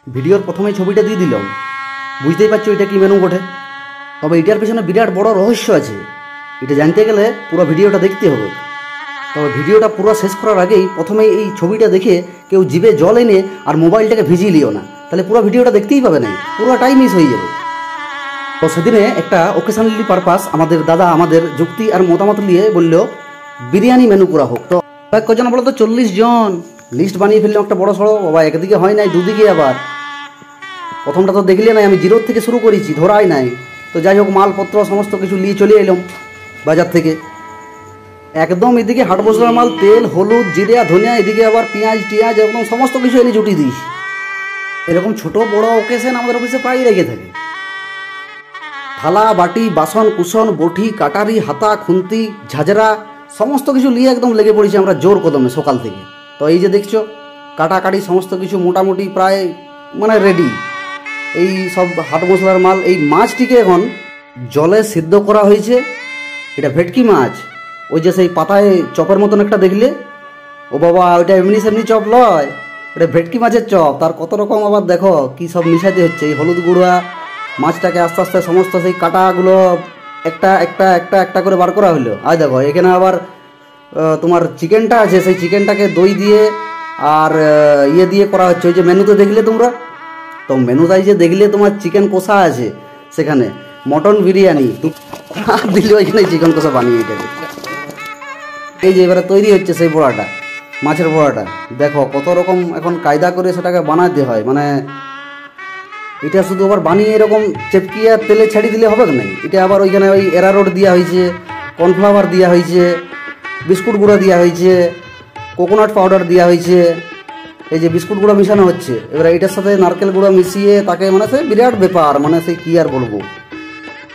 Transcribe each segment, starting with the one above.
ভিডিওর প্রথমে ছবিটা দিয়ে দিলাম, বুঝতেই পারছো এটা কি মেনু বটে। তবে এটার পেছনে বিরাট বড় রহস্য আছে, এটা জানতে গেলে পুরো ভিডিওটা দেখতে হবে। তবে ভিডিওটা পুরো শেষ করার আগেই প্রথমে এই ছবিটা দেখে কেউ জিভে জল এনে আর মোবাইলটাকে ভিজিয়ে লিও না, তাহলে পুরো ভিডিওটা দেখতেই পাবে না, পুরোটাই মিস হয়ে যাবে। তো সেদিনে একটা ওকেশনালি পারপাস আমাদের দাদা আমাদের যুক্তি আর মতামত নিয়ে বলল বিরিয়ানি মেনু করা হোক। তো কজন বলো তো 40 জন লিস্ট বানিয়ে ফেললাম একটা বড় সড়ো, বাবা একদিকে হয় নাই দুদিকে আবার। প্রথমটা তো দেখলে নাই, আমি জিরোর থেকে শুরু করেছি, ধরাই নাই। তো যাই হোক মালপত্র সমস্ত কিছু নিয়ে চলে এলাম বাজার থেকে একদম। এদিকে হাট মশলার মাল, তেল, হলুদ, জিরা, ধনিয়া, এদিকে আবার পেঁয়াজ টিয়াজ একদম সমস্ত কিছু এনে জুটি দিস। এরকম ছোট বড় ওকেশন আমাদের অফিসে প্রায় লেগে থাকে। থালা বাটি বাসন কুসন বটি কাটারি হাতা খুন্তি ঝাঁঝরা সমস্ত কিছু নিয়ে একদম লেগে পড়েছি আমরা জোর কদমে সকাল থেকে। তো এই যে দেখছো কাটাকাটি সমস্ত কিছু মোটামুটি প্রায় মানে রেডি। এই সব হাট মশলার মাল। এই মাছটিকে এখন জলে সিদ্ধ করা হয়েছে, এটা ভেটকি মাছ। ওই যে সেই পাতায় চপের মতন একটা দেখলে, ও বাবা ওইটা এমনি সেমনি চপ লয়, এটা ভেটকি মাছের চপ। তার কত রকম আবার দেখো কি সব মিশাতে হচ্ছে। এই হলুদ গুঁড়া মাছটাকে আস্তে আস্তে সমস্ত সেই কাটাগুলো একটা একটা একটা একটা করে বার করা হলো। আর দেখো এখানে আবার তোমার চিকেনটা আছে, সেই চিকেনটাকে দই দিয়ে আর ইয়ে দিয়ে করা হচ্ছে। ওই যে মেনুতে দেখলে তোমরা, তো মেনুটাই যে দেখলে তোমার চিকেন কষা আছে, সেখানে মটন বিরিয়ানি দিলে ওইখানে চিকেন কষা বানিয়ে এটাকে। এই যে এবারে তৈরি হচ্ছে সেই বড়াটা, মাছের বড়াটা। দেখো কত রকম এখন কায়দা করে সেটাকে বানাতে হয়। মানে এটা শুধু আবার বানিয়ে এরকম চেপকিয়ে তেলে ছেড়ে দিলে হবে না, এটা আবার ওইখানে ওই এরারোট দেওয়া হয়েছে, কর্নফ্লাওয়ার দেওয়া হয়েছে, বিস্কুট গুঁড়া দেওয়া হয়েছে, কোকোনাট পাউডার দেওয়া হয়েছে। এই যে বিস্কুট গুঁড়া মিশানো হচ্ছে, এবার এটার সাথে নারকেল গুঁড়া মিশিয়ে তাকে মানে সে বিরাট ব্যাপার। মানে সে কী আর বলবো,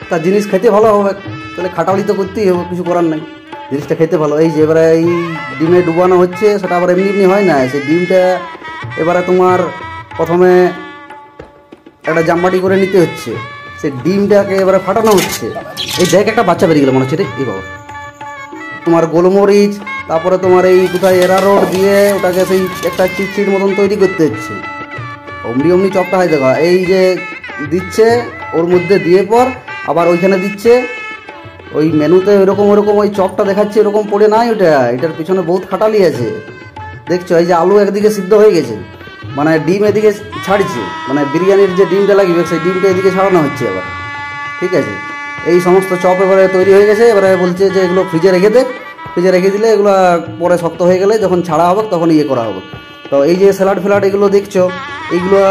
তার জিনিস খেতে ভালো হবে, তাহলে খাটালি তো করতেই হবে, কিছু করার নেই, জিনিসটা খেতে ভালো। এই যে এবারে এই ডিমে ডুবানো হচ্ছে, সেটা আবার এমনি এমনি হয় না। সেই ডিমটা এবারে তোমার প্রথমে একটা জামবাটি করে নিতে হচ্ছে, সেই ডিমটাকে এবারে ফাটানো হচ্ছে। এই দেখ একটা বাচ্চা বেরিয়ে গেলো মনে হচ্ছে রে, এই বাবা। তোমার গোলমরিচ, তারপরে তোমার এই কোথায় এরারোট দিয়ে ওটাকে সেই একটা চিটচিট মতন তৈরি করতে হচ্ছে। অমনি অমনি চপটা হয় দেখো, এই যে দিচ্ছে ওর মধ্যে দিয়ে পর আবার ওইখানে দিচ্ছে। ওই মেনুতে ওইরকম ওরকম ওই চপটা দেখাচ্ছে, এরকম পড়ে নাই ওটা, এটার পিছনে বহুত খাটালি আছে। দেখছো এই যে আলু একদিকে সিদ্ধ হয়ে গেছে, মানে ডিম এদিকে ছাড়ছে, মানে বিরিয়ানির যে ডিমটা লাগবে সেই ডিমটা এদিকে ছাড়ানো হচ্ছে আবার। ঠিক আছে, এই সমস্ত চপ এবারে তৈরি হয়ে গেছে। এবারে বলছে যে এগুলো ফ্রিজে রেখে দে, ফ্রিজে রেখে দিলে এগুলো পরে শক্ত হয়ে গেলে যখন ছাড়া হবে তখন ইয়ে করা হবে। তো এই যে স্যালাড ফ্যালাড এগুলো দেখছো, এইগুলো